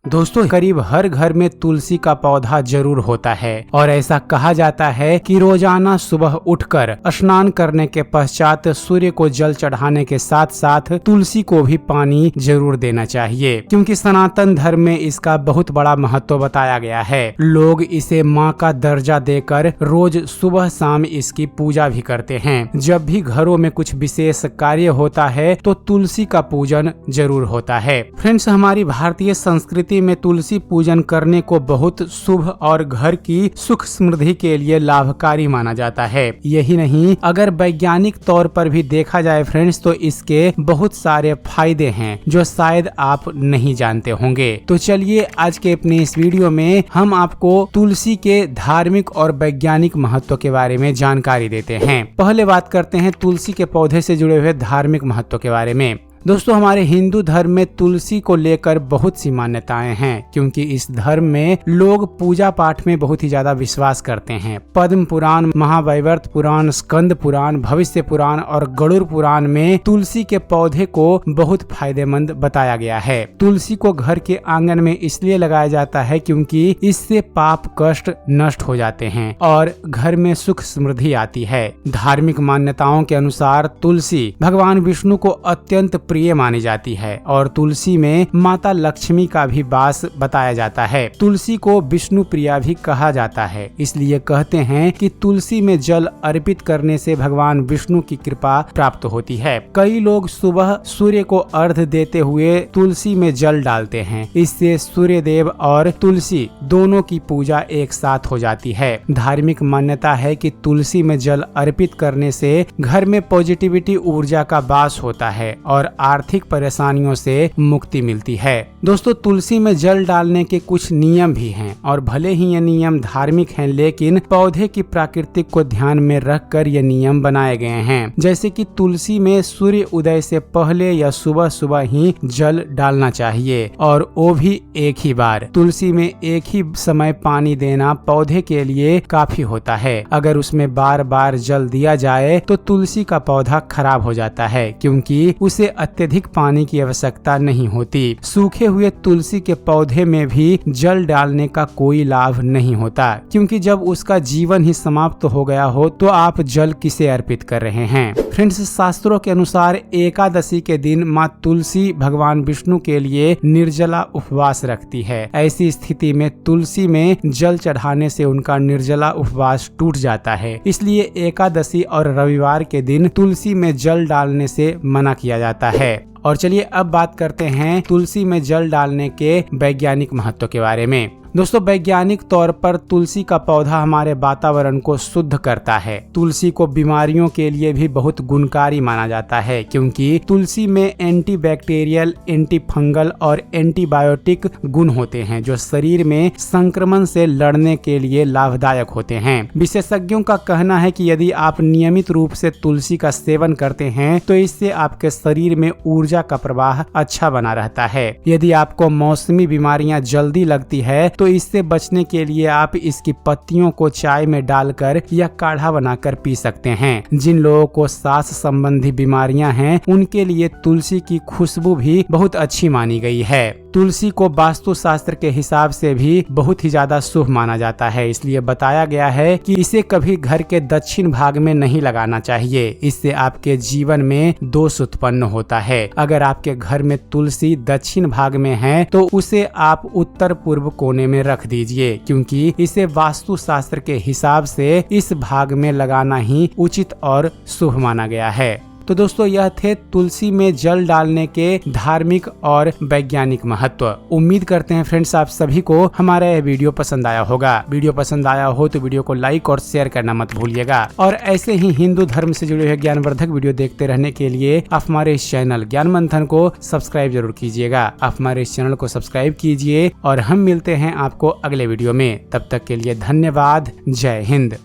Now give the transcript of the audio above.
दोस्तों करीब हर घर में तुलसी का पौधा जरूर होता है और ऐसा कहा जाता है कि रोजाना सुबह उठकर स्नान करने के पश्चात सूर्य को जल चढ़ाने के साथ साथ तुलसी को भी पानी जरूर देना चाहिए, क्योंकि सनातन धर्म में इसका बहुत बड़ा महत्व बताया गया है। लोग इसे माँ का दर्जा देकर रोज सुबह शाम इसकी पूजा भी करते हैं। जब भी घरों में कुछ विशेष कार्य होता है तो तुलसी का पूजन जरूर होता है। फ्रेंड्स, हमारी भारतीय संस्कृति में तुलसी पूजन करने को बहुत शुभ और घर की सुख समृद्धि के लिए लाभकारी माना जाता है। यही नहीं, अगर वैज्ञानिक तौर पर भी देखा जाए फ्रेंड्स, तो इसके बहुत सारे फायदे हैं जो शायद आप नहीं जानते होंगे। तो चलिए आज के अपने इस वीडियो में हम आपको तुलसी के धार्मिक और वैज्ञानिक महत्व के बारे में जानकारी देते हैं। पहले बात करते हैं तुलसी के पौधे से जुड़े हुए धार्मिक महत्व के बारे में। दोस्तों, हमारे हिंदू धर्म में तुलसी को लेकर बहुत सी मान्यताएं हैं, क्योंकि इस धर्म में लोग पूजा पाठ में बहुत ही ज्यादा विश्वास करते हैं। पद्म पुराण, महावैवर्त पुराण, स्कंद पुराण, भविष्य पुराण और गरुड़ पुराण में तुलसी के पौधे को बहुत फायदेमंद बताया गया है। तुलसी को घर के आंगन में इसलिए लगाया जाता है क्योंकि इससे पाप कष्ट नष्ट हो जाते हैं और घर में सुख समृद्धि आती है। धार्मिक मान्यताओं के अनुसार तुलसी भगवान विष्णु को अत्यंत प्रिय मानी जाती है और तुलसी में माता लक्ष्मी का भी वास बताया जाता है। तुलसी को विष्णु प्रिया भी कहा जाता है, इसलिए कहते हैं कि तुलसी में जल अर्पित करने से भगवान विष्णु की कृपा प्राप्त होती है। कई लोग सुबह सूर्य को अर्घ्य देते हुए तुलसी में जल डालते हैं। इससे सूर्य देव और तुलसी दोनों की पूजा एक साथ हो जाती है। धार्मिक मान्यता है कि तुलसी में जल अर्पित करने से घर में पॉजिटिविटी ऊर्जा का वास होता है और आर्थिक परेशानियों से मुक्ति मिलती है। दोस्तों, तुलसी में जल डालने के कुछ नियम भी हैं और भले ही ये नियम धार्मिक हैं, लेकिन पौधे की प्राकृतिक को ध्यान में रखकर ये नियम बनाए गए हैं। जैसे कि तुलसी में सूर्य उदय से पहले या सुबह सुबह ही जल डालना चाहिए और वो भी एक ही बार। तुलसी में एक ही समय पानी देना पौधे के लिए काफी होता है। अगर उसमें बार बार जल दिया जाए तो तुलसी का पौधा खराब हो जाता है, क्योंकि उसे अत्यधिक पानी की आवश्यकता नहीं होती। सूखे हुए तुलसी के पौधे में भी जल डालने का कोई लाभ नहीं होता, क्योंकि जब उसका जीवन ही समाप्त हो गया हो तो आप जल किसे अर्पित कर रहे हैं। फ्रेंड्स, शास्त्रों के अनुसार एकादशी के दिन माँ तुलसी भगवान विष्णु के लिए निर्जला उपवास रखती है। ऐसी स्थिति में तुलसी में जल चढ़ाने से उनका निर्जला उपवास टूट जाता है। इसलिए एकादशी और रविवार के दिन तुलसी में जल डालने से मना किया जाता है। और चलिए अब बात करते हैं तुलसी में जल डालने के वैज्ञानिक महत्व के बारे में। दोस्तों, वैज्ञानिक तौर पर तुलसी का पौधा हमारे वातावरण को शुद्ध करता है। तुलसी को बीमारियों के लिए भी बहुत गुणकारी माना जाता है, क्योंकि तुलसी में एंटीबैक्टीरियल, एंटी फंगल और एंटीबायोटिक गुण होते हैं जो शरीर में संक्रमण से लड़ने के लिए लाभदायक होते हैं। विशेषज्ञों का कहना है कि यदि आप नियमित रूप से तुलसी का सेवन करते हैं तो इससे आपके शरीर में ऊर्जा का प्रवाह अच्छा बना रहता है। यदि आपको मौसमी बीमारियां जल्दी लगती है तो इससे बचने के लिए आप इसकी पत्तियों को चाय में डालकर या काढ़ा बनाकर पी सकते हैं। जिन लोगों को सांस संबंधी बीमारियां हैं उनके लिए तुलसी की खुशबू भी बहुत अच्छी मानी गई है। तुलसी को वास्तु शास्त्र के हिसाब से भी बहुत ही ज्यादा शुभ माना जाता है, इसलिए बताया गया है कि इसे कभी घर के दक्षिण भाग में नहीं लगाना चाहिए। इससे आपके जीवन में दोष उत्पन्न होता है। अगर आपके घर में तुलसी दक्षिण भाग में है तो उसे आप उत्तर पूर्व कोने में रख दीजिए, क्योंकि इसे वास्तु शास्त्र के हिसाब से इस भाग में लगाना ही उचित और शुभ माना गया है। तो दोस्तों, यह थे तुलसी में जल डालने के धार्मिक और वैज्ञानिक महत्व। उम्मीद करते हैं फ्रेंड्स आप सभी को हमारा यह वीडियो पसंद आया होगा। वीडियो पसंद आया हो तो वीडियो को लाइक और शेयर करना मत भूलिएगा। और ऐसे ही हिंदू धर्म से जुड़े हुए ज्ञानवर्धक वीडियो देखते रहने के लिए आप हमारे इस चैनल ज्ञान मंथन को सब्सक्राइब जरूर कीजिएगा। आप हमारे इस चैनल को सब्सक्राइब कीजिए और हम मिलते हैं आपको अगले वीडियो में। तब तक के लिए धन्यवाद। जय हिंद।